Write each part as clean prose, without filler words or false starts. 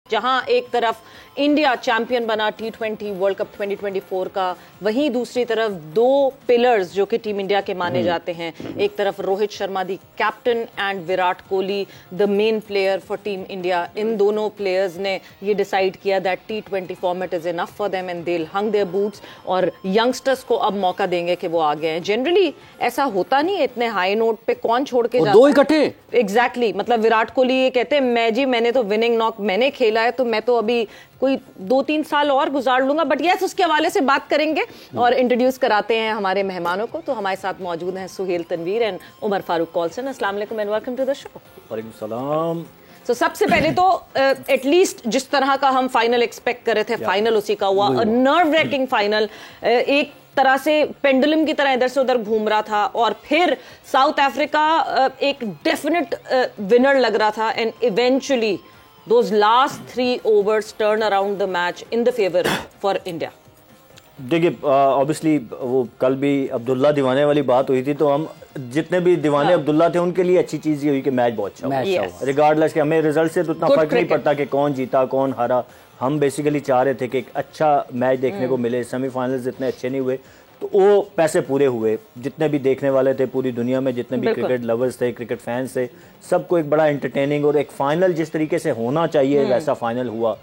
जहां एक तरफ इंडिया चैंपियन बना T20 वर्ल्ड कप 2024 का, वहीं दूसरी तरफ दो पिलर्स जो कि टीम इंडिया के माने जाते हैं, एक तरफ Rohit Sharma the captain and Virat Kohli the main player for team India. इन दोनों प्लेयर्स ने ये डिसाइड किया that T20 format is enough for them and they will hang their boots और यंगस्टर्स को अब मौका देंगे कि वो आगे हैं। जनरली ऐसा होता नहीं है, इतने हाई नोट पे कौन छोड़ के जाता दो इकट्ठे। एग्जैक्टली मतलब विराट कोहली ये कहते हैं मैंने तो विनिंग नॉक मैंने खेला है, तो मैं तो अभी कोई 2-3 साल और गुजार लूंगा। बट यस, उसके हवाले से बात करेंगे और इंट्रोड्यूस कराते हैं हमारे मेहमानों को। तो हमारे साथ मौजूद हैं सुहेल तनवीर एंड उमर फारूक कॉल्सन। अस्सलाम वालेकुम and welcome to the show. वालेकुम सलाम। तो सबसे पहले तो एटलीस्ट जिस तरह का हम फाइनल एक्सपेक्ट कर रहे थे, फाइनल उसी का हुआ। नर्व रैकिंग फाइनल, एक तरह से पेंडुलम की तरह इधर से उधर घूम रहा था और फिर साउथ अफ्रीका एक डेफिनेट विनर लग रहा था and eventually those last 3 overs turn around the match in the favor for India। देखिए ऑब्वियसली वो कल भी अब्दुल्ला दीवाने वाली बात हुई थी, तो हम जितने भी दीवाने अब्दुल्ला थे उनके लिए अच्छी चीज ये हुई कि मैच बहुत अच्छा हुआ। रिगार्डलेस कि हमें रिजल्ट से तो उतना फर्क नहीं पड़ता कि कौन जीता कौन हारा। हम बेसिकली चाह रहे थे कि एक अच्छा मैच देखने को मिले। सेमीफाइनल्स इतने अच्छे नहीं हुए तो वो पैसे पूरे हुए। जितने भी देखने वाले थे पूरी दुनिया में, जितने भी क्रिकेट लवर्स थे, क्रिकेट फैंस थे, सबको एक बड़ा एंटरटेनिंग और एक फाइनल जिस तरीके से होना चाहिए वैसा फाइनल हुआ।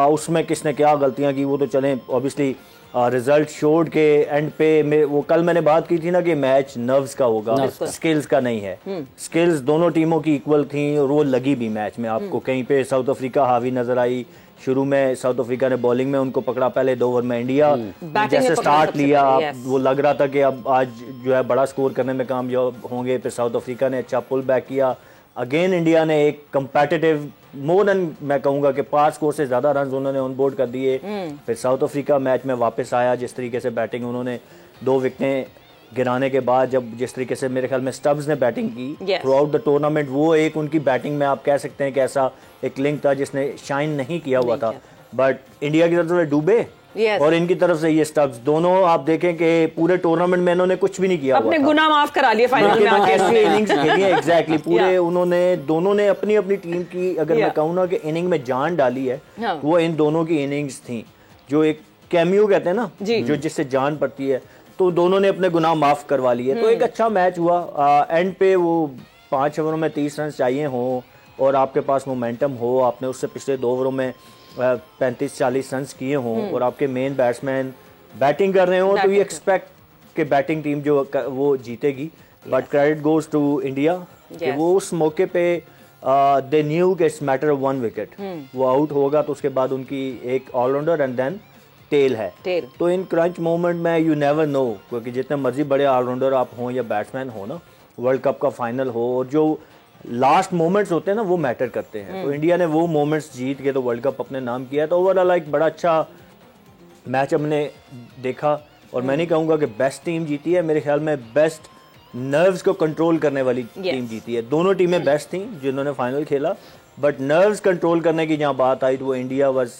उसमें किसने क्या गलतियां की वो तो चलें, ऑब्वियसली रिजल्ट शोड के एंड पे वो कल मैंने बात की थी ना कि मैच नर्व्स का होगा, स्किल्स का नहीं है। स्किल्स दोनों टीमों की इक्वल थी और वो लगी भी मैच में। आपको कहीं पे साउथ अफ्रीका हावी नजर आई। शुरू में साउथ अफ्रीका ने बॉलिंग में उनको पकड़ा, पहले 2 ओवर में इंडिया जैसे स्टार्ट लिया वो लग रहा था कि अब आज जो है बड़ा स्कोर करने में कामयाब होंगे। फिर साउथ अफ्रीका ने अच्छा पुल बैक किया। अगेन इंडिया ने एक कंपेटिटिव मोर देन मैं कहूंगा कि 5 स्कोर से ज्यादा रन उन्होंने ऑन बोर्ड कर दिए। फिर साउथ अफ्रीका मैच में वापस आया। जिस तरीके से बैटिंग उन्होंने 2 विकेटें गिराने के बाद, जब जिस तरीके से मेरे ख्याल में स्टब्स ने बैटिंग की थ्रू आउट द टूर्नामेंट, वो एक उनकी बैटिंग में आप कह सकते हैं कि ऐसा एक लिंक था जिसने शाइन नहीं किया हुआ था। बट इंडिया की तरफ से डूबे और इनकी तरफ से ये स्टब्स, दोनों आप देखें कि पूरे टूर्नामेंट में इन्होंने कुछ भी नहीं किया, अपने गुनाह माफ करा लिए फाइनल में आके। ऐसी इनिंग्स खेली है एग्जैक्टली पूरे उन्होंने दोनों ने अपनी अपनी टीम की, अगर मैं कहूँ ना कि इनिंग में जान डाली है, वो इन दोनों की इनिंग्स थी जो एक कैमियो कहते हैं ना, जो जिससे जान पड़ती है। तो दोनों ने अपने गुनाह माफ करवा लिए। तो एक अच्छा मैच हुआ। एंड पे वो 5 ओवरों में 30 रन चाहिए हो और आपके पास मोमेंटम हो, आपने उससे पिछले 2 ओवरों में 35-40 रन किए हों और आपके मेन बैट्समैन बैटिंग कर रहे हो, तो ये एक्सपेक्ट कि बैटिंग टीम जो वो जीतेगी। But credit goes to India कि वो उस मौके पे दे न्यू कि इट्स मैटर ऑफ 1 विकेट। वो आउट होगा तो उसके बाद उनकी एक ऑलराउंडर एंड देन टेल है। तो इन क्रंच मोमेंट में यू नेवर नो, क्योंकि जितने मर्जी बड़े ऑलराउंडर आप हों या बैट्समैन हो ना, वर्ल्ड कप का फाइनल हो और जो लास्ट मोमेंट्स होते हैं ना वो मैटर करते हैं। तो इंडिया ने वो मोमेंट्स जीत के तो वर्ल्ड कप अपने नाम किया। तो ओवरऑल एक बड़ा अच्छा मैच हमने देखा और मैं नहीं कहूँगा कि बेस्ट टीम जीती है, मेरे ख्याल में बेस्ट नर्व्स को कंट्रोल करने वाली टीम जीती है। दोनों टीमें बेस्ट थी जिन्होंने फाइनल खेला, बट नर्व्स कंट्रोल करने की जहाँ बात आई तो वो India was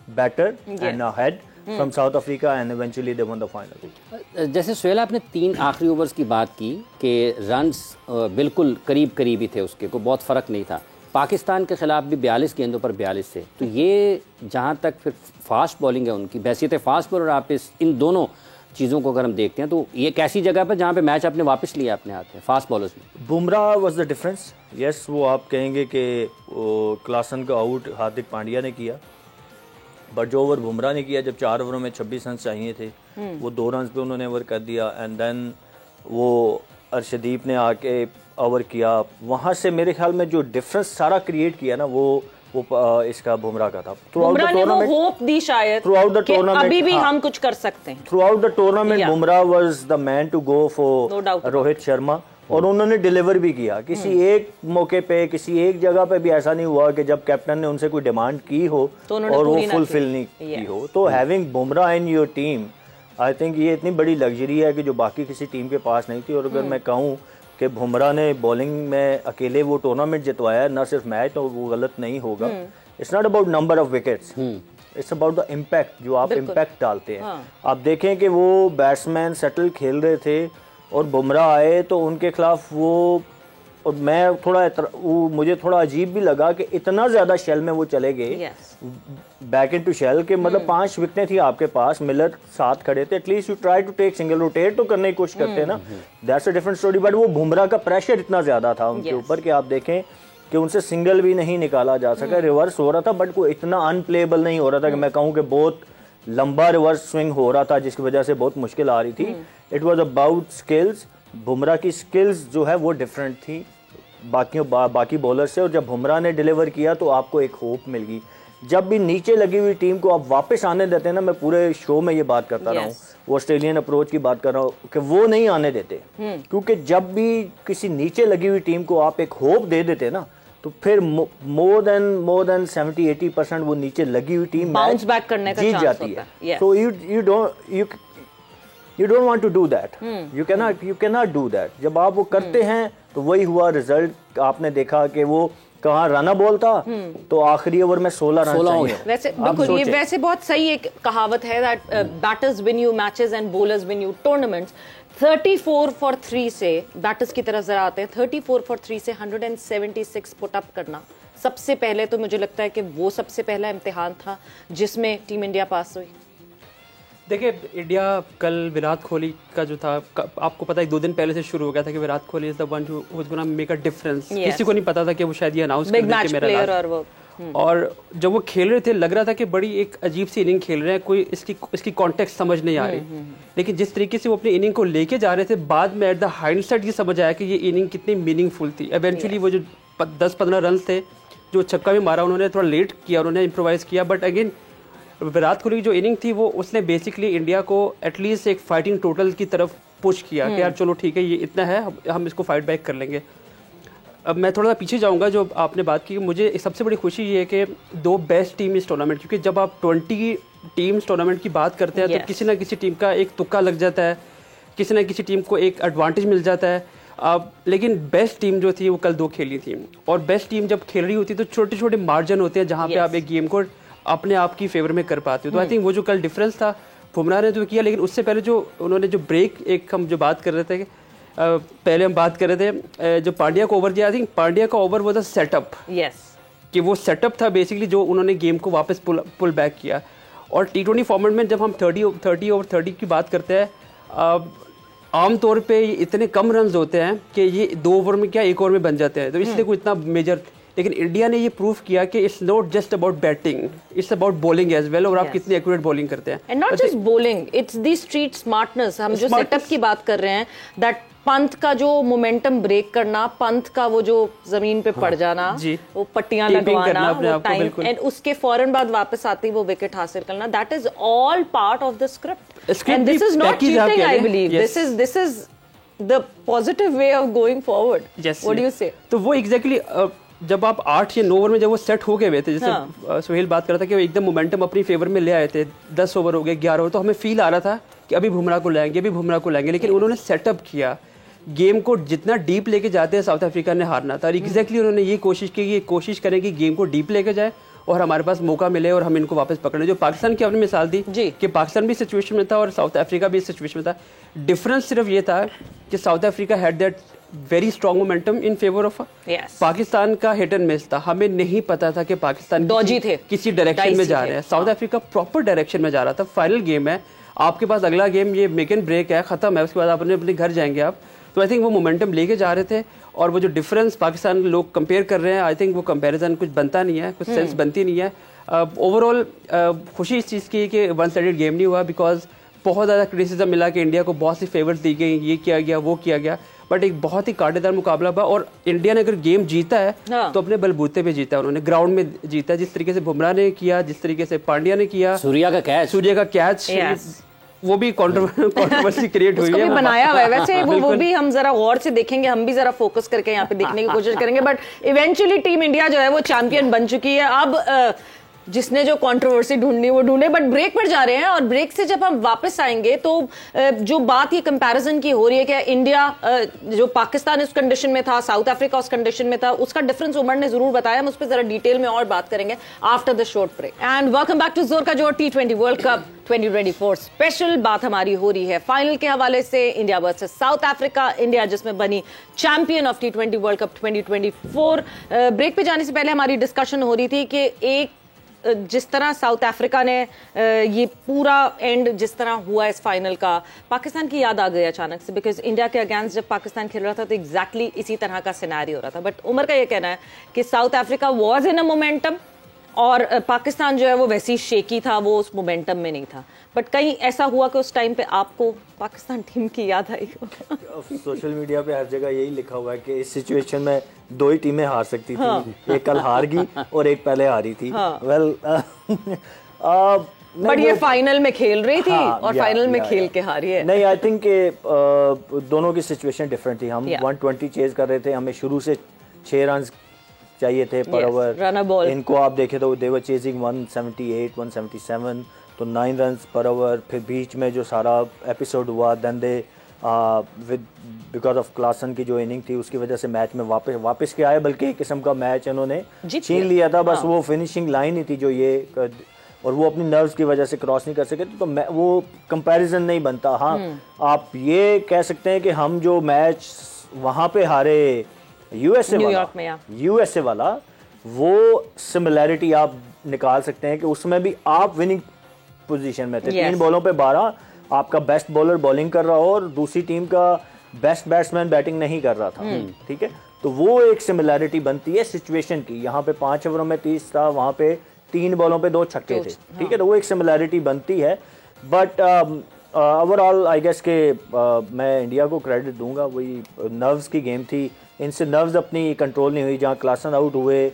better and ahead from South Africa and eventually they won the final। जैसे सुहेल आपने 3 आखिरी ओवर्स की बात की कि रन्स बिल्कुल करीब करीब ही थे, उसके को बहुत फ़र्क नहीं था। पाकिस्तान के खिलाफ भी 42 गेंदों पर 42 थे। तो ये जहाँ तक फिर फास्ट बॉलिंग है उनकी, हैसियत फास्ट बॉलर, आप इन दोनों चीज़ों को अगर हम देखते हैं तो ये एक ऐसी जगह पर जहाँ पे मैच आपने वापस लिया अपने हाथ में फास्ट बॉलर्स में। Bumrah was the difference. Yes, वो आप कहेंगे कि क्लासन का आउट हार्दिक पांड्या ने किया, बट जो ओवर बुमराह ने किया, जब 4 ओवरों में 26 रन चाहिए थे, वो 2 रन पे उन्होंने ओवर कर दिया। एंड देन वो अर्शदीप ने आके ओवर किया। वहाँ से मेरे ख्याल में जो डिफरेंस सारा क्रिएट किया ना वो इसका बुमराह का था। Throughout the tournament hope the शायद, थ्रू आउट द टूर्नामेंट अभी भी हम कुछ कर सकते हैं। Throughout the tournament Bumrah was the man to go for Rohit Sharma और उन्होंने डिलीवर भी किया। किसी एक मौके पे, किसी एक जगह पे भी ऐसा नहीं हुआ कि जब कैप्टन ने उनसे कोई डिमांड की हो और वो फुलफिल नहीं की हो। तो having Bumrah in your team, I think ये इतनी बड़ी लग्जरी है कि जो बाकी किसी टीम के पास नहीं थी। और अगर मैं कहूँ कि बुमराह ने बॉलिंग में अकेले वो टूर्नामेंट जितवाया, ना सिर्फ मैच, तो वो गलत नहीं होगा। It's not about number of wickets, it's about the impact जो आप इम्पैक्ट डालते हैं। आप देखें कि वो बैट्समैन सेटल खेल रहे थे और बुमराह आए तो उनके खिलाफ वो और मैं मुझे थोड़ा अजीब भी लगा कि इतना ज्यादा शेल में वो चले गए, बैक इन टू शेल के मतलब 5 विकेटें थी आपके पास, मिलर साथ खड़े थे, at least you try to take single, rotate तो करने की कोशिश करते हैं ना, that's a different story. But वो बुमराह का प्रेशर इतना ज्यादा था उनके ऊपर कि आप देखें कि उनसे सिंगल भी नहीं निकाला जा सका, रिवर्स हो रहा था बट वो इतना अनप्लेबल नहीं हो रहा था कि मैं कहूँ कि बहुत लंबा रिवर्स स्विंग हो रहा था जिसकी वजह से बहुत मुश्किल आ रही थी। It was about skills, Bumrah की स्किल्स जो है वो डिफरेंट थी बाकी बॉलर से, और जब बुमराह ने डिलीवर किया तो आपको एक होप मिल गई। जब भी नीचे लगी हुई टीम को आप वापस आने देते हैं ना, मैं पूरे शो में ये बात करता रहा हूँ, वो ऑस्ट्रेलियन अप्रोच की बात कर रहा हूँ कि वो नहीं आने देते, क्योंकि जब भी किसी नीचे लगी हुई टीम को आप एक होप दे देते ना, तो फिर मोर देन 70-80% वो नीचे लगी हुई टीम बाउंस बैक करने का जीत जाती है। तो you don't want to do that. You cannot do that. जब आप वो करते हैं तो वही हुआ रिजल्ट। आपने देखा कि वो कहाँ रन बॉल था तो आखिरी ओवर में 16 रन चाहिए। वैसे बिल्कुल ये वैसे बहुत सही एक कहावत है that batters win you matches and bowlers win you tournaments. 34 for 3 से बैटर्स की तरफ जरा आते हैं, 34 for 3 से 176 पुट अप करना सबसे पहले, तो मुझे लगता है कि वो सबसे पहला इम्तिहान था जिसमें टीम इंडिया पास हुई। देखिए इंडिया कल विराट कोहली का जो था, आपको पता है 2 दिन पहले से शुरू हो गया था कि Virat Kohli is the one who is gonna make a difference. किसी को नहीं पता था कि वो शायद ये अनाउंस कर देंगे मेरा लास्ट। और जब वो खेल रहे थे लग रहा था कि बड़ी एक अजीब सी इनिंग खेल रहे हैं, कोई इसकी कॉन्टेक्स्ट समझ नहीं आ रही। लेकिन जिस तरीके से वो अपनी इनिंग को लेके जा रहे थे, बाद में एट द हाइंडसाइट ये समझ आया कि ये इनिंग कितनी मीनिंगफुल थी। इवेंचुअली वो जो 10-15 रन थे जो छक्का भी मारा, उन्होंने थोड़ा लेट किया, उन्होंने इम्प्रोवाइज किया, बट अगेन विराट कोहली की जो इनिंग थी वो उसने बेसिकली इंडिया को एटलीस्ट एक फाइटिंग टोटल की तरफ पुश किया कि यार चलो ठीक है ये इतना है, हम इसको फाइट बैक कर लेंगे। अब मैं थोड़ा सा पीछे जाऊंगा, जो आपने बात की, मुझे सबसे बड़ी खुशी ये है कि 2 बेस्ट टीम इस टूर्नामेंट, क्योंकि जब आप 20 टीम्स टूर्नामेंट की बात करते हैं तो किसी ना किसी टीम का एक तुक्का लग जाता है, किसी ना किसी टीम को एक एडवांटेज मिल जाता है। लेकिन बेस्ट टीम जो थी वो कल 2 खेली थी, और बेस्ट टीम जब खेल रही होती है तो छोटे छोटे मार्जिन होते हैं जहाँ पे आप एक गेम को अपने आप की फेवर में कर पाते हो। तो आई थिंक वो जो कल डिफरेंस था बुमराह ने तो किया, लेकिन उससे पहले जो उन्होंने जो ब्रेक एक हम जो बात कर रहे थे पहले हम बात कर रहे थे जो पांड्या को ओवर दिया, आई थिंक पांड्या का ओवर वो था सेटअप, कि वो सेटअप था बेसिकली जो उन्होंने गेम को वापस पुल बैक किया। और T20 फॉर्मेट में जब हम 30 ओवर 30 की बात करते हैं, आमतौर पे इतने कम रन होते हैं कि ये 2 ओवर में क्या 1 ओवर में बन जाते हैं, तो इसलिए कोई इतना मेजर। लेकिन इंडिया ने ये प्रूफ किया कि it's not just about batting, it's about bowling as well, और आप कितनी एक्यूरेट बॉलिंग करते हैं। And not just bowling, it's the street smartness. हम जो सेटअप की बात कर रहे हैं, दैट पंत का जो मोमेंटम ब्रेक करना, पंत का वो जो जमीन पे पड़ जाना, वो पट्टियां लगवाना, वो टाइम, एंड उसके फौरन बाद वापस आते ही वो विकेट हासिल करना, that is all part of the script. And this is not cheating, I believe this is the positive way of going forward. What do you से? तो वो एग्जैक्टली जब आप 8 या 9 ओवर में जब वो सेट हो गए हुए थे, जैसे सुहेल बात कर रहा था कि वो एकदम मोमेंटम अपनी फेवर में ले आए थे, 10 ओवर हो गए, 11 ओवर, तो हमें फील आ रहा था कि अभी बुमराह को लाएंगे, लेकिन उन्होंने सेटअप किया गेम को। जितना डीप लेके जाते हैं साउथ अफ्रीका ने हारना था, एग्जैक्टली उन्होंने ये कोशिश की कि कोशिश करें कि गेम को डीप लेके जाए और हमारे पास मौका मिले और हम इनको वापस पकड़े। जो पाकिस्तान की आपने मिसाल दी कि पाकिस्तान भी सिचुएशन में था और साउथ अफ्रीका भी सिचुएशन में था, डिफरेंस सिर्फ ये था कि south Africa had that very strong momentum in favour of Pakistan का हिट एंड मिस था। हमें नहीं पता था कि पाकिस्तान किसी डायरेक्शन में जा रहे हैं, साउथ अफ्रीका प्रॉपर डायरेक्शन में जा रहा था। फाइनल गेम है, आपके पास अगला गेम ये मेक एंड ब्रेक है, खत्म है, उसके बाद आप अपने घर जाएंगे आप। तो आई थिंक वो मोमेंटम लेके जा रहे थे, और वो जो डिफरेंस पाकिस्तान लोग कंपेयर कर रहे हैं, आई थिंक वो कंपैरिजन कुछ बनता नहीं है, कुछ सेंस बनती नहीं है। ओवरऑल खुशी इस चीज़ की कि वन साइडेड गेम नहीं हुआ, बिकॉज बहुत ज़्यादा क्रिटिसिज्म मिला कि इंडिया को बहुत सी फेवर्स दी गई, ये किया गया, वो किया गया, बट एक बहुत ही कांटेदार मुकाबला हुआ। और इंडिया ने अगर गेम जीता है तो अपने बलबूते पे जीता है, उन्होंने ग्राउंड में जीता है, जिस तरीके से बुमराह ने किया, जिस तरीके से पांड्या ने किया, सूर्या का कैच वो भी कंट्रोवर्सी क्रिएट हुई है, बनाया हुआ है वैसे। वो भी हम जरा गौर से देखेंगे, हम भी जरा फोकस करके यहाँ पे देखने की कोशिश करेंगे, बट इवेंचुअली टीम इंडिया जो है वो चैंपियन बन चुकी है। अब जिसने जो कंट्रोवर्सी ढूंढनी वो ढूंढे, बट ब्रेक पर जा रहे हैं और ब्रेक से जब हम वापस आएंगे तो जो बात ये कंपैरिजन की हो रही है कि इंडिया जो पाकिस्तान उस कंडीशन में था, साउथ अफ्रीका उस कंडीशन में था, उसका डिफरेंस उमर ने जरूर बताया। हम उस पर जरा डिटेल में और बात करेंगे after the short break. And welcome back to जोर का जोर T20 वर्ल्ड कप 2024 स्पेशल। बात हमारी हो रही है फाइनल के हवाले से, India versus South Africa. India जिसमें बनी champion of T20 world cup 2024। Break पे जाने से पहले हमारी डिस्कशन हो रही थी कि एक जिस तरह साउथ अफ्रीका ने ये पूरा एंड जिस तरह हुआ इस फाइनल का, पाकिस्तान की याद आ गई अचानक से, बिकॉज इंडिया के अगेंस्ट जब पाकिस्तान खेल रहा था तो एग्जैक्टली इसी तरह का सिनेरियो हो रहा था। बट उमर का ये कहना है कि south Africa was in a momentum और पाकिस्तान जो है वो वैसी शेकी था, वो उस मोमेंटम में नहीं था। बट कहीं ऐसा हुआ कि उस टाइम पे आपको पाकिस्तान टीम की याद आई हो? सोशल मीडिया पे हर जगह यही लिखा हुआ है कि इस सिचुएशन में दो ही टीमें हार सकती थी। हाँ। एक कल हार गई और एक पहले हारी थी। हाँ। बट ये फाइनल में खेल रही थी। हाँ, और फाइनल में खेल के हारी है। नहीं, आई थिंक दोनों की सिचुएशन डिफरेंट थी। हम 120 चेज कर रहे थे, हमें शुरू से 6 रन चाहिए थे पर ओवर। इनको आप देखें तो दे वर चेजिंग 178 177, तो 9 रन पर ओवर। फिर बीच में जो सारा एपिसोड हुआ, then they with because of Klaasen की जो इनिंग थी उसकी वजह से मैच में वापस के आए, बल्कि एक किस्म का मैच इन्होंने छीन लिया था। बस वो फिनिशिंग लाइन ही थी जो ये, और वो अपनी नर्व्स की वजह से क्रॉस नहीं कर सके तो वो कंपैरिजन नहीं बनता। हाँ, आप ये कह सकते हैं कि हम जो मैच वहाँ पे हारे यूएसए वाला वो सिमिलैरिटी आप निकाल सकते हैं कि उसमें भी आप विनिंग पोजीशन में थे। 3 बॉलों पे 12, आपका बेस्ट बॉलर बॉलिंग कर रहा हो और दूसरी टीम का बेस्ट बैट्समैन बैटिंग नहीं कर रहा था। ठीक है, तो वो एक सिमिलैरिटी बनती है सिचुएशन की। यहाँ पे 5 ओवरों में 30 था, वहाँ पे 3 बॉलों पे 2 छक्के थे। ठीक है, तो वो एक सिमिलैरिटी बनती है। बट ओवरऑल आई गेस के मैं इंडिया को क्रेडिट दूंगा। वही नर्व्स की गेम थी, इनसे नर्व्स अपनी कंट्रोल नहीं हुई। जहाँ क्लासन आउट हुए,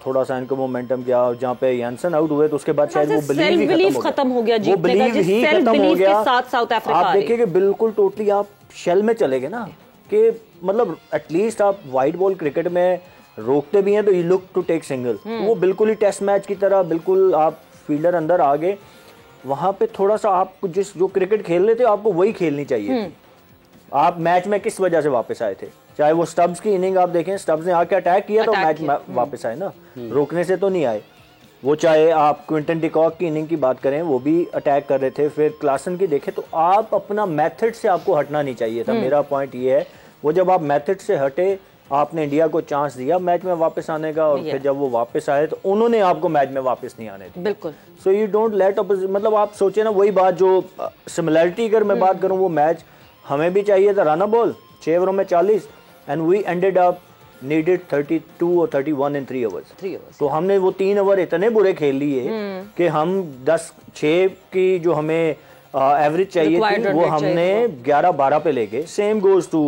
थोड़ा सा इनको मोमेंटम गया, जहाँ पे यानसन आउट हुए तो उसके बाद शायद वो बिलीव खत्म हो गया, वो बिलीव ही खत्म हो गया। आप देखिए कि बिल्कुल टोटली आप शेल में चले गए ना, कि मतलब एटलीस्ट आप वाइड बॉल क्रिकेट में रोकते भी हैं तो you look to take single. वो बिल्कुल ही टेस्ट मैच की तरह बिल्कुल आप फील्डर अंदर आ गए। वहां पे थोड़ा सा आप जो क्रिकेट खेल रहे थे आपको वही खेलनी चाहिए थी। आप मैच में किस वजह से वापस आए थे? चाहे वो स्टब्स की इनिंग आप देखें, स्टब्स ने आके अटैक किया तो मैच वापस आए ना, रोकने से तो नहीं आए। वो चाहे आप क्विंटन डिकॉक की इनिंग की बात करें, वो भी अटैक कर रहे थे। फिर क्लासन की देखें तो आप अपना मेथड से आपको हटना नहीं चाहिए था। मेरा पॉइंट ये है, वो जब आप मेथड से हटे, आपने इंडिया को चांस दिया मैच में वापस आने का, और फिर जब वो वापस आए तो उन्होंने आपको मैच में वापस नहीं आने दी। बिल्कुल। सो यू डोंट लेट, मतलब आप सोचे ना, वही बात जो सिमिलैरिटी अगर मैं बात करूं, वो मैच हमें भी चाहिए था रन बॉल 6 ओवरों में 40, and we ended up needed 32 और 31 इन 3 ओवर्स। तो हमने वो 3 ओवर इतने बुरे खेल लिए कि हम 10-6 की जो हमें एवरेज चाहिए थी वो हमने 11-12 पे ले गए। Same goes to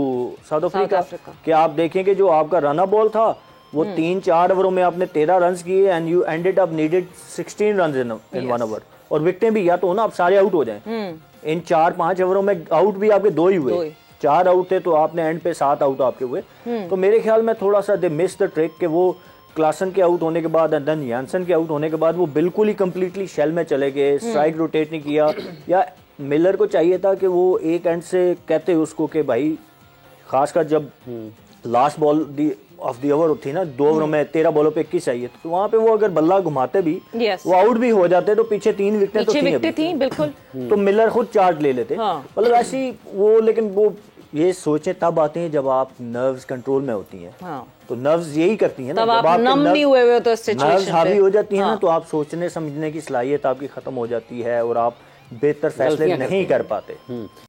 South Africa कि आप देखें कि जो आपका रन बॉल था वो 3-4 ओवरों में आपने 13 रन किए, and you ended up needed 16 run in 1 over. और विकेटें भी या तो ना आप सारे आउट हो जाएं। इन 4-5 ओवरों में आउट भी आपके 2 ही हुए, 4 आउट थे तो आपने एंड पे 7 आउट आपके हुए। तो मेरे ख्याल में थोड़ा सा दे मिस द ट्रिक कि वो क्लासन के आउट होने के बाद एंड देन यानसन के आउट होने के बाद वो बिल्कुल ही कंप्लीटली शेल में चले गए, स्ट्राइक रोटेट नहीं किया। या मिलर को चाहिए था कि वो एक एंड से कहते उसको कि भाई, खासकर जब last ball of the over थी ना, 2 ओवरों में 13 बॉलों पे 21 चाहिए, तो वहां पे वो अगर बल्ला घुमाते भी वो आउट भी हो जाते तो पीछे 3 विकेटें तो थी बिल्कुल। तो मिलर खुद चार्ज ले लेते। मतलब ऐसी वो, लेकिन वो ये सोचें तब आते हैं जब आप नर्व्स कंट्रोल में होती हैं। तो नर्व्स यही करती हैं ना, जब आप नम नहीं हुए हुए तो नर्व्स हावी हो जाती हैं ना, तो आप सोचने समझने की सलाहियत आपकी खत्म हो जाती है और आप बेहतर फैसले नहीं कर पाते।